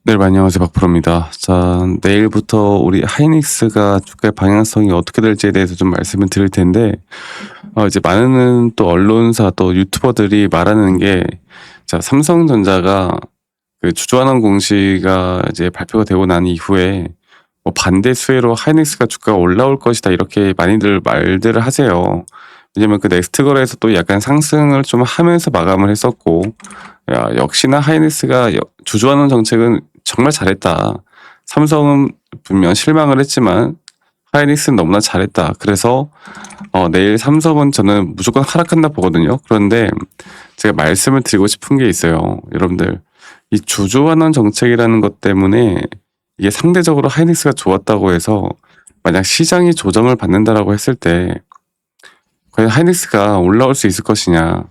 네, 안녕하세요. 박프로입니다. 자, 내일부터 우리 하이닉스가 주가의 방향성이 어떻게 될지에 대해서 좀 말씀을 드릴 텐데, 이제 많은 또 언론사 또 유튜버들이 말하는 게, 자, 삼성전자가 그 주주환원 공시가 이제 발표가 되고 난 이후에 뭐 반대 수혜로 하이닉스가 주가가 올라올 것이다. 이렇게 많이들 말들을 하세요. 왜냐면 그 넥스트 거래에서 또 약간 상승을 좀 하면서 마감을 했었고, 야, 역시나 하이닉스가 주주환원 정책은 정말 잘했다. 삼성은 분명 실망을 했지만 하이닉스는 너무나 잘했다. 그래서 내일 삼성은 저는 무조건 하락한다 보거든요. 그런데 제가 말씀을 드리고 싶은 게 있어요. 여러분들, 이 주주환원 정책이라는 것 때문에 이게 상대적으로 하이닉스가 좋았다고 해서 만약 시장이 조정을 받는다라고 했을 때 과연 하이닉스가 올라올 수 있을 것이냐.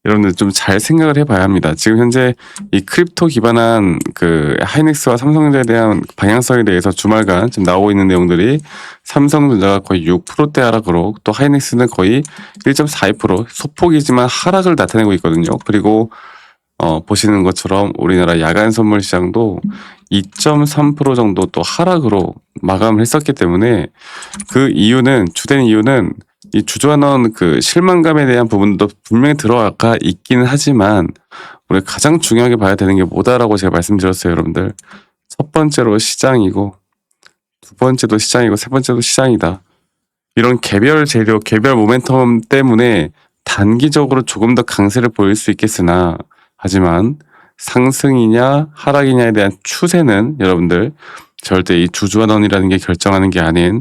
여러분들 좀 잘 생각을 해봐야 합니다. 지금 현재 이 크립토 기반한 그 하이닉스와 삼성전자에 대한 방향성에 대해서 주말간 지금 나오고 있는 내용들이 삼성전자가 거의 6%대 하락으로 또 하이닉스는 거의 1.42% 소폭이지만 하락을 나타내고 있거든요. 그리고 보시는 것처럼 우리나라 야간 선물 시장도 2.3% 정도 또 하락으로 마감을 했었기 때문에 그 이유는 주된 이유는 이 주저하는 그 실망감에 대한 부분도 분명히 들어가 있기는 하지만 우리 가장 중요하게 봐야 되는 게 뭐다라고 제가 말씀드렸어요, 여러분들. 첫 번째로 시장이고 두 번째도 시장이고 세 번째도 시장이다. 이런 개별 재료, 개별 모멘텀 때문에 단기적으로 조금 더 강세를 보일 수 있겠으나 하지만 상승이냐 하락이냐에 대한 추세는 여러분들 절대 이 주주환원이라는 게 결정하는 게 아닌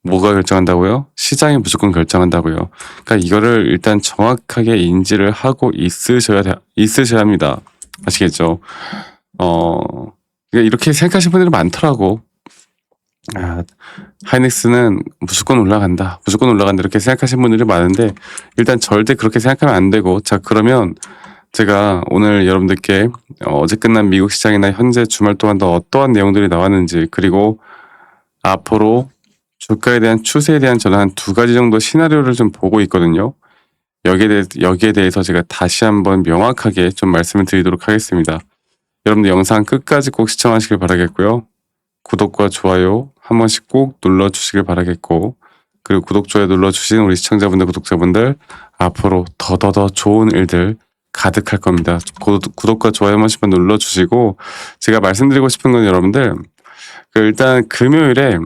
뭐가 결정한다고요? 시장이 무조건 결정한다고요. 그러니까 이거를 일단 정확하게 인지를 하고 있으셔야 합니다. 아시겠죠? 그러니까 이렇게 생각하시는 분들이 많더라고. 하이닉스는 무조건 올라간다. 무조건 올라간다. 이렇게 생각하시는 분들이 많은데 일단 절대 그렇게 생각하면 안 되고 자, 그러면 제가 오늘 여러분들께 어제 끝난 미국 시장이나 현재 주말 동안 더 어떠한 내용들이 나왔는지 그리고 앞으로 주가에 대한 추세에 대한 저는 한 두 가지 정도 시나리오를 좀 보고 있거든요. 여기에 대해서 제가 다시 한번 명확하게 좀 말씀을 드리도록 하겠습니다. 여러분들 영상 끝까지 꼭 시청하시길 바라겠고요. 구독과 좋아요 한 번씩 꼭 눌러주시길 바라겠고 그리고 구독, 좋아요 눌러주신 우리 시청자분들, 구독자분들 앞으로 더더더 좋은 일들 가득할 겁니다. 구독과 좋아요 한 번씩만 눌러주시고 제가 말씀드리고 싶은 건 여러분들 일단 금요일에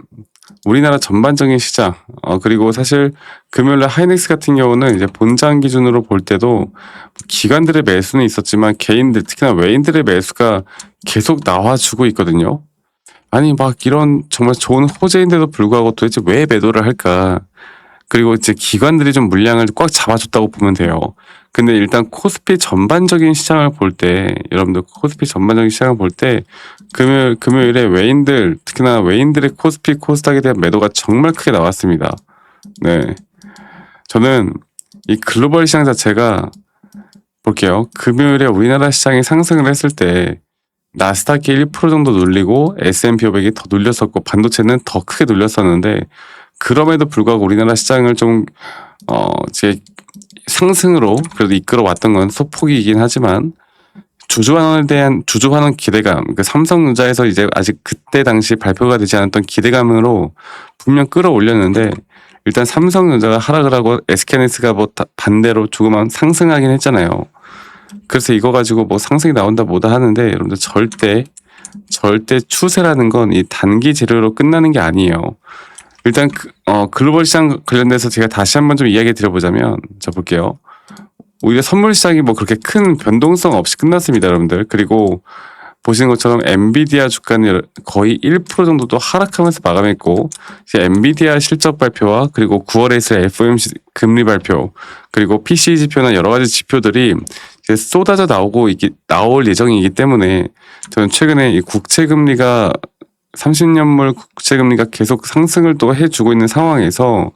우리나라 전반적인 시장 그리고 사실 금요일날 하이닉스 같은 경우는 이제 본장 기준으로 볼 때도 기관들의 매수는 있었지만 개인들 특히나 외인들의 매수가 계속 나와주고 있거든요. 아니 막 이런 정말 좋은 호재인데도 불구하고 도대체 왜 매도를 할까? 그리고 이제 기관들이 좀 물량을 꽉 잡아줬다고 보면 돼요. 근데 일단 코스피 전반적인 시장을 볼 때, 여러분들 코스피 전반적인 시장을 볼 때, 금요일에 외인들, 특히나 외인들의 코스피, 코스닥에 대한 매도가 정말 크게 나왔습니다. 네. 저는 이 글로벌 시장 자체가 볼게요. 금요일에 우리나라 시장이 상승을 했을 때, 나스닥이 1% 정도 눌리고 S&P 500이 더 눌렸었고 반도체는 더 크게 눌렸었는데 그럼에도 불구하고 우리나라 시장을 좀 제 상승으로 그래도 이끌어왔던 건 소폭이긴 하지만 주주환원에 대한 주주환원 기대감, 그 삼성전자에서 이제 아직 그때 당시 발표가 되지 않았던 기대감으로 분명 끌어올렸는데 일단 삼성전자가 하락을 하고 SK하이닉스가 뭐 반대로 조금만 상승하긴 했잖아요. 그래서 이거 가지고 뭐 상승이 나온다 뭐다 하는데 여러분들 절대 추세라는 건 이 단기 재료로 끝나는 게 아니에요. 일단 글로벌 시장 관련돼서 제가 다시 한번 좀 이야기 드려보자면 자 볼게요. 오히려 선물 시장이 뭐 그렇게 큰 변동성 없이 끝났습니다, 여러분들. 그리고 보시는 것처럼 엔비디아 주가는 거의 1% 정도도 하락하면서 마감했고 이제 엔비디아 실적 발표와 그리고 9월에 있을 FOMC 금리 발표 그리고 PCE 지표나 여러 가지 지표들이 이제 쏟아져 나올 예정이기 때문에 저는 최근에 이 국채 금리가 30년물 국채 금리가 계속 상승을 또 해주고 있는 상황에서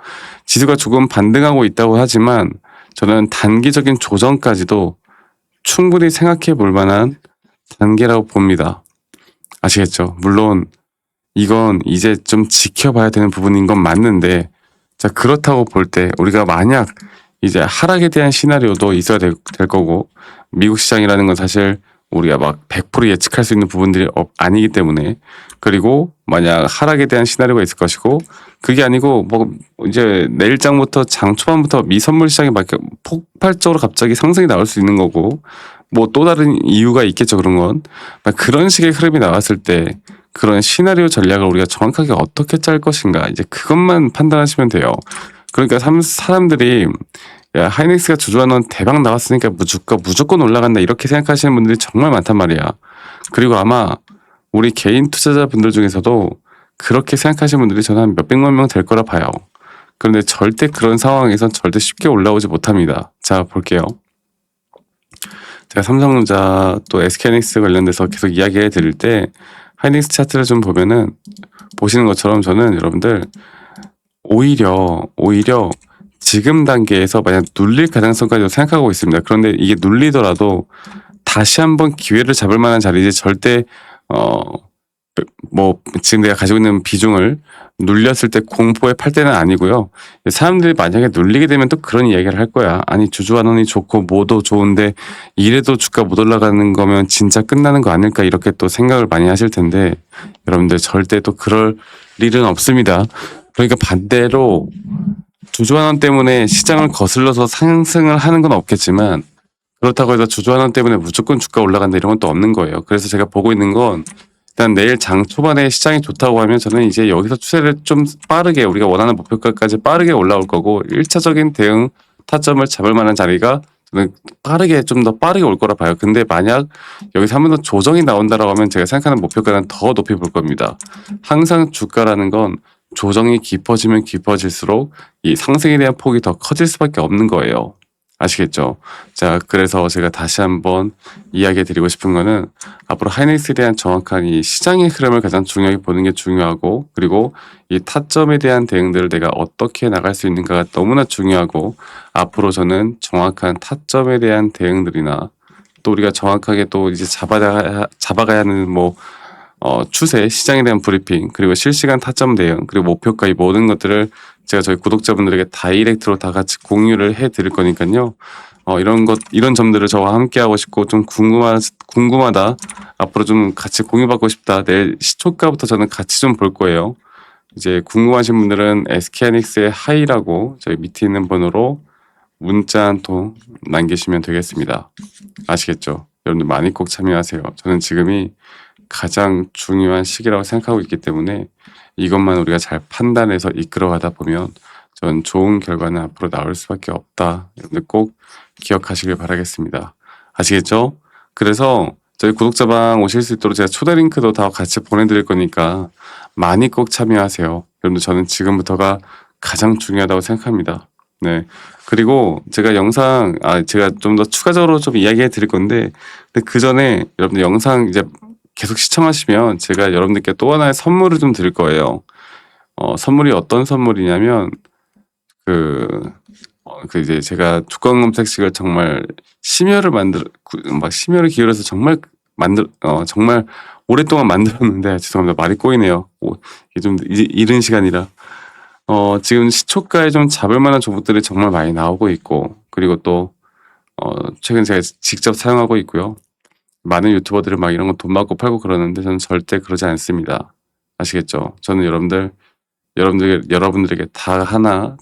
지수가 조금 반등하고 있다고 하지만 저는 단기적인 조정까지도 충분히 생각해 볼 만한 단계라고 봅니다. 아시겠죠? 물론 이건 이제 좀 지켜봐야 되는 부분인 건 맞는데 자 그렇다고 볼 때 우리가 만약 이제 하락에 대한 시나리오도 있어야 될 거고 미국 시장이라는 건 사실 우리가 막 100% 예측할 수 있는 부분들이 아니기 때문에, 그리고 만약 하락에 대한 시나리오가 있을 것이고, 그게 아니고 뭐 이제 내일장부터 장 초반부터 미선물 시장이 막 이렇게 폭발적으로 갑자기 상승이 나올 수 있는 거고, 뭐 또 다른 이유가 있겠죠. 그런 건 그런 식의 흐름이 나왔을 때 그런 시나리오 전략을 우리가 정확하게 어떻게 짤 것인가, 이제 그것만 판단하시면 돼요. 그러니까 사람들이 야, 하이닉스가 주주환원 대박 나왔으니까 무조건 올라간다 이렇게 생각하시는 분들이 정말 많단 말이야. 그리고 아마 우리 개인 투자자분들 중에서도 그렇게 생각하시는 분들이 저는 한 몇백만 명 될 거라 봐요. 그런데 절대 그런 상황에선 절대 쉽게 올라오지 못합니다. 자, 볼게요. 제가 삼성전자 또 SK하이닉스 관련돼서 계속 이야기해 드릴 때 하이닉스 차트를 좀 보면은 보시는 것처럼 저는 여러분들 오히려 지금 단계에서 만약 눌릴 가능성까지 생각하고 있습니다. 그런데 이게 눌리더라도 다시 한번 기회를 잡을 만한 자리지, 절대 뭐 지금 내가 가지고 있는 비중을 눌렸을 때 공포에 팔 때는 아니고요. 사람들이 만약에 눌리게 되면 또 그런 이야기를 할 거야. 아니 주주환원이 좋고 뭐도 좋은데 이래도 주가 못 올라가는 거면 진짜 끝나는 거 아닐까, 이렇게 또 생각을 많이 하실 텐데 여러분들 절대 또 그럴 일은 없습니다. 그러니까 반대로 주주환원 때문에 시장을 거슬러서 상승을 하는 건 없겠지만, 그렇다고 해서 주주환원 때문에 무조건 주가 올라간다 이런 건 또 없는 거예요. 그래서 제가 보고 있는 건 일단 내일 장 초반에 시장이 좋다고 하면 저는 이제 여기서 추세를 좀 빠르게, 우리가 원하는 목표가까지 빠르게 올라올 거고, 1차적인 대응 타점을 잡을 만한 자리가 저는 빠르게, 좀 더 빠르게 올 거라 봐요. 근데 만약 여기서 한 번 더 조정이 나온다라고 하면 제가 생각하는 목표가는 더 높이 볼 겁니다. 항상 주가라는 건 조정이 깊어지면 깊어질수록 이 상승에 대한 폭이 더 커질 수밖에 없는 거예요. 아시겠죠? 자, 그래서 제가 다시 한번 이야기 드리고 싶은 거는 앞으로 하이닉스에 대한 정확한 이 시장의 흐름을 가장 중요하게 보는 게 중요하고, 그리고 이 타점에 대한 대응들을 내가 어떻게 나갈 수 있는가가 너무나 중요하고, 앞으로 저는 정확한 타점에 대한 대응들이나 또 우리가 정확하게 또 이제 잡아가야 하는 뭐 추세, 시장에 대한 브리핑, 그리고 실시간 타점 대응, 그리고 목표가, 이 모든 것들을 제가 저희 구독자분들에게 다이렉트로 다 같이 공유를 해 드릴 거니까요. 이런 점들을 저와 함께 하고 싶고 좀 궁금하다. 앞으로 좀 같이 공유받고 싶다. 내일 시초가부터 저는 같이 좀 볼 거예요. 이제 궁금하신 분들은 SK하이닉스의 하이라고 저희 밑에 있는 번호로 문자 한 통 남기시면 되겠습니다. 아시겠죠? 여러분들 많이 꼭 참여하세요. 저는 지금이 가장 중요한 시기라고 생각하고 있기 때문에 이것만 우리가 잘 판단해서 이끌어가다 보면 전 좋은 결과는 앞으로 나올 수밖에 없다. 여러분들 꼭 기억하시길 바라겠습니다. 아시겠죠? 그래서 저희 구독자방 오실 수 있도록 제가 초대 링크도 다 같이 보내드릴 거니까 많이 꼭 참여하세요. 여러분들 저는 지금부터가 가장 중요하다고 생각합니다. 네. 그리고 제가 제가 좀 더 추가적으로 좀 이야기해 드릴 건데, 근데 그 전에 여러분들 영상 이제 계속 시청하시면 제가 여러분들께 또 하나의 선물을 좀 드릴 거예요. 선물이 어떤 선물이냐면 이제 제가 주권 검색식을 정말 심혈을 기울여서 정말 정말 오랫동안 만들었는데, 죄송합니다. 말이 꼬이네요. 이게 좀 이른 시간이라. 지금 시초가에 좀 잡을 만한 종목들이 정말 많이 나오고 있고, 그리고 또 최근 제가 직접 사용하고 있고요. 많은 유튜버들은 막 이런 거 돈 받고 팔고 그러는데 저는 절대 그러지 않습니다. 아시겠죠? 저는 여러분들에게 다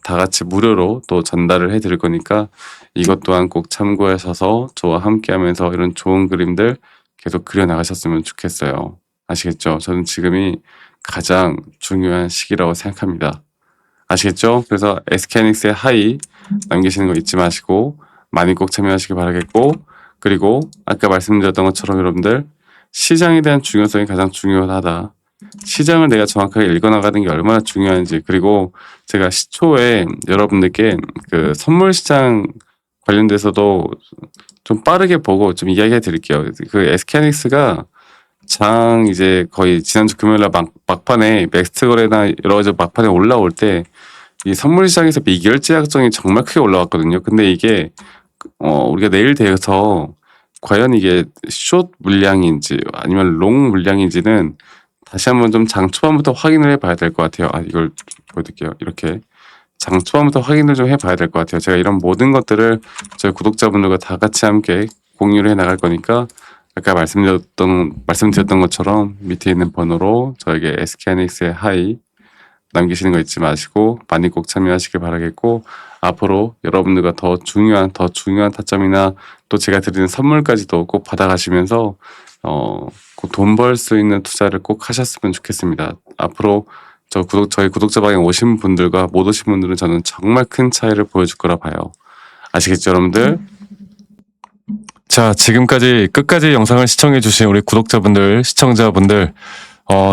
같이 무료로 또 전달을 해 드릴 거니까 이것 또한 꼭 참고하셔서 저와 함께 하면서 이런 좋은 그림들 계속 그려 나가셨으면 좋겠어요. 아시겠죠? 저는 지금이 가장 중요한 시기라고 생각합니다. 아시겠죠? 그래서 SK하이닉스의 하이 남기시는 거 잊지 마시고 많이 꼭 참여하시기 바라겠고, 그리고 아까 말씀드렸던 것처럼 여러분들 시장에 대한 중요성이 가장 중요하다. 시장을 내가 정확하게 읽어나가는 게 얼마나 중요한지, 그리고 제가 시초에 여러분들께 그 선물 시장 관련돼서도 좀 빠르게 보고 좀 이야기해 드릴게요. 그 SK하이닉스가 이제 거의 지난주 금요일날 막판에 맥스트 거래나 여러 가지 막판에 올라올 때 이 선물 시장에서 미결제 약정이 정말 크게 올라왔거든요. 근데 이게 우리가 내일 돼서 과연 이게 숏 물량인지 아니면 롱 물량인지는 다시 한번 좀 장 초반부터 확인을 해봐야 될 것 같아요. 이걸 보여드릴게요. 이렇게 장 초반부터 확인을 좀 해봐야 될 것 같아요. 제가 이런 모든 것들을 저희 구독자분들과 다 같이 함께 공유를 해 나갈 거니까 아까 말씀드렸던 것처럼 밑에 있는 번호로 저에게 SK하이닉스의 하이 남기시는 거 잊지 마시고 많이 꼭 참여하시길 바라겠고, 앞으로 여러분들과 더 중요한 타점이나 또 제가 드리는 선물까지도 꼭 받아가시면서 꼭 돈 벌 수 있는 투자를 꼭 하셨으면 좋겠습니다. 앞으로 저희 구독자 방에 오신 분들과 못 오신 분들은 저는 정말 큰 차이를 보여줄 거라 봐요. 아시겠죠, 여러분들? 자, 지금까지 끝까지 영상을 시청해주신 우리 구독자분들, 시청자분들,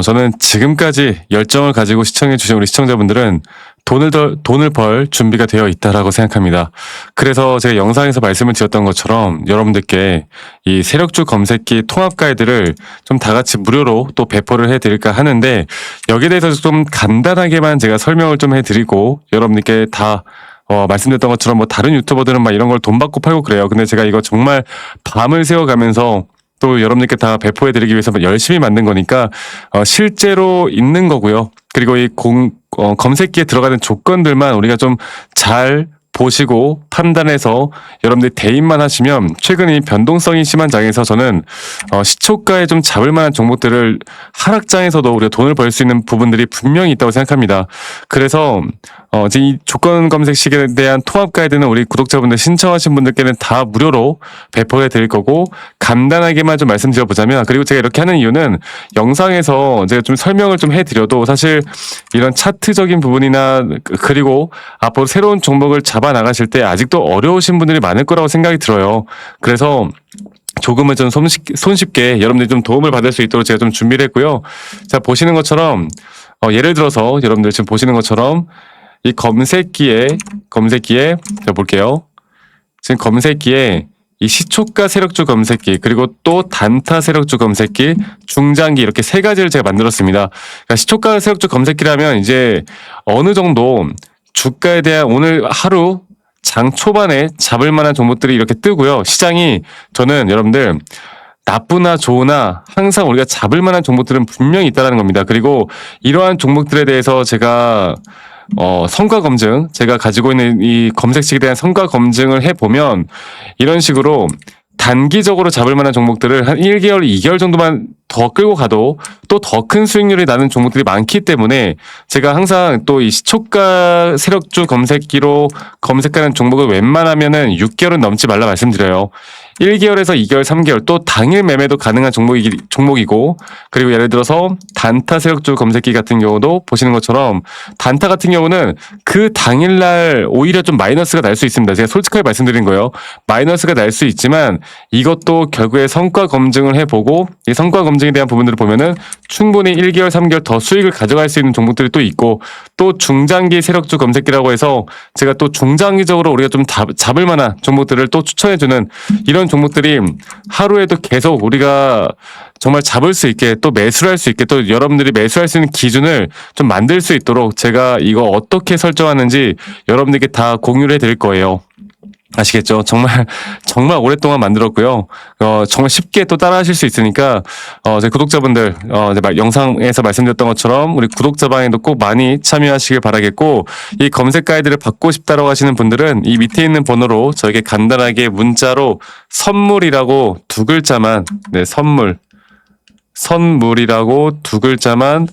저는 지금까지 열정을 가지고 시청해주신 우리 시청자분들은 돈을 벌 준비가 되어 있다라고 생각합니다. 그래서 제가 영상에서 말씀을 드렸던 것처럼 여러분들께 이 세력주 검색기 통합 가이드를 좀 다 같이 무료로 또 배포를 해드릴까 하는데, 여기에 대해서 좀 간단하게만 제가 설명을 좀 해드리고, 여러분들께 다 말씀드렸던 것처럼 뭐 다른 유튜버들은 막 이런 걸 돈 받고 팔고 그래요. 근데 제가 이거 정말 밤을 새워가면서 또 여러분들께 다 배포해드리기 위해서 열심히 만든 거니까 실제로 있는 거고요. 그리고 이 검색기에 들어가는 조건들만 우리가 좀 잘 보시고 판단해서 여러분들이 대입만 하시면, 최근 이 변동성이 심한 장에서 저는 시초가에 좀 잡을 만한 종목들을 하락장에서도 우리가 돈을 벌 수 있는 부분들이 분명히 있다고 생각합니다. 그래서 지금 이 조건 검색식에 대한 통합 가이드는 우리 구독자분들 신청하신 분들께는 다 무료로 배포해 드릴 거고, 간단하게만 좀 말씀드려 보자면, 그리고 제가 이렇게 하는 이유는 영상에서 제가 좀 설명을 좀 해드려도 사실 이런 차트적인 부분이나 그리고 앞으로 새로운 종목을 잡아 나가실 때 아직도 어려우신 분들이 많을 거라고 생각이 들어요. 그래서 조금은 좀 손쉽게 여러분들이 좀 도움을 받을 수 있도록 제가 좀 준비를 했고요. 자, 보시는 것처럼 예를 들어서 여러분들 지금 보시는 것처럼 이 검색기에 제가 볼게요. 지금 검색기에 이 시초가 세력주 검색기, 그리고 또 단타 세력주 검색기, 중장기, 이렇게 세 가지를 제가 만들었습니다. 그러니까 시초가 세력주 검색기라면 이제 어느 정도 주가에 대한 오늘 하루 장 초반에 잡을 만한 종목들이 이렇게 뜨고요. 시장이, 저는 여러분들 나쁘나 좋으나 항상 우리가 잡을 만한 종목들은 분명히 있다는 겁니다. 그리고 이러한 종목들에 대해서 제가 성과 검증, 제가 가지고 있는 이 검색식에 대한 성과 검증을 해보면 이런 식으로 단기적으로 잡을 만한 종목들을 한 1개월, 2개월 정도만 더 끌고 가도 또 더 큰 수익률이 나는 종목들이 많기 때문에, 제가 항상 또 이 시초가 세력주 검색기로 검색하는 종목을 웬만하면은 6개월은 넘지 말라 말씀드려요. 1개월에서 2개월, 3개월, 또 당일 매매도 가능한 종목이고, 그리고 예를 들어서 단타 세력주 검색기 같은 경우도 보시는 것처럼 단타 같은 경우는 그 당일날 오히려 좀 마이너스가 날 수 있습니다. 제가 솔직하게 말씀드린 거예요. 마이너스가 날 수 있지만 이것도 결국에 성과 검증을 해보고, 이 성과 검증에 대한 부분들을 보면은 충분히 1개월, 3개월 더 수익을 가져갈 수 있는 종목들이 또 있고, 또 중장기 세력주 검색기라고 해서 제가 또 중장기적으로 우리가 좀 잡을 만한 종목들을 또 추천해주는 이런 종목들이 하루에도 계속 우리가 정말 잡을 수 있게, 또 매수를 할 수 있게, 또 여러분들이 매수할 수 있는 기준을 좀 만들 수 있도록 제가 이거 어떻게 설정하는지 여러분들께 다 공유를 해드릴 거예요. 아시겠죠? 정말 오랫동안 만들었고요. 정말 쉽게 또 따라하실 수 있으니까, 제 구독자분들, 영상에서 말씀드렸던 것처럼 우리 구독자방에도 꼭 많이 참여하시길 바라겠고, 이 검색 가이드를 받고 싶다라고 하시는 분들은 이 밑에 있는 번호로 저에게 간단하게 문자로 선물이라고 두 글자만, 네, 선물이라고 두 글자만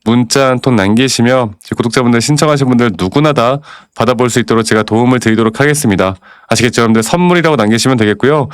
문자 한 통 남기시면 구독자분들, 신청하신 분들 누구나 다 받아볼 수 있도록 제가 도움을 드리도록 하겠습니다. 아시겠죠? 여러분들 선물이라고 남기시면 되겠고요.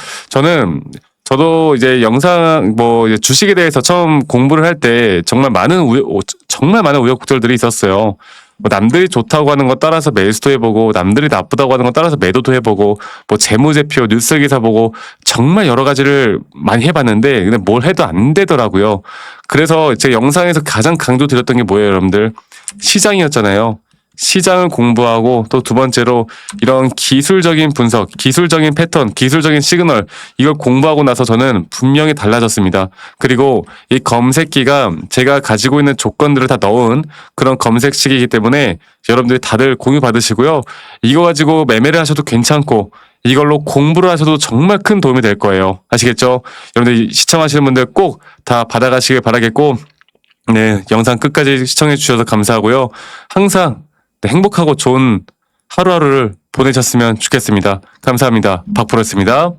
저도 이제 이제 주식에 대해서 처음 공부를 할 때 정말 많은 우여곡절들이 있었어요. 뭐 남들이 좋다고 하는 거 따라서 매수도 해보고, 남들이 나쁘다고 하는 거 따라서 매도도 해보고, 뭐 재무제표, 뉴스 기사 보고 정말 여러 가지를 많이 해봤는데 근데 뭘 해도 안 되더라고요. 그래서 제 영상에서 가장 강조드렸던 게 뭐예요, 여러분들? 시장이었잖아요. 시장을 공부하고, 또 두 번째로 이런 기술적인 분석, 기술적인 패턴, 기술적인 시그널, 이걸 공부하고 나서 저는 분명히 달라졌습니다. 그리고 이 검색기가 제가 가지고 있는 조건들을 다 넣은 그런 검색식이기 때문에 여러분들이 다들 공유 받으시고요. 이거 가지고 매매를 하셔도 괜찮고, 이걸로 공부를 하셔도 정말 큰 도움이 될 거예요. 아시겠죠? 여러분들 시청하시는 분들 꼭 다 받아가시길 바라겠고, 네, 영상 끝까지 시청해 주셔서 감사하고요. 항상 행복하고 좋은 하루하루를 보내셨으면 좋겠습니다. 감사합니다. 박프로였습니다.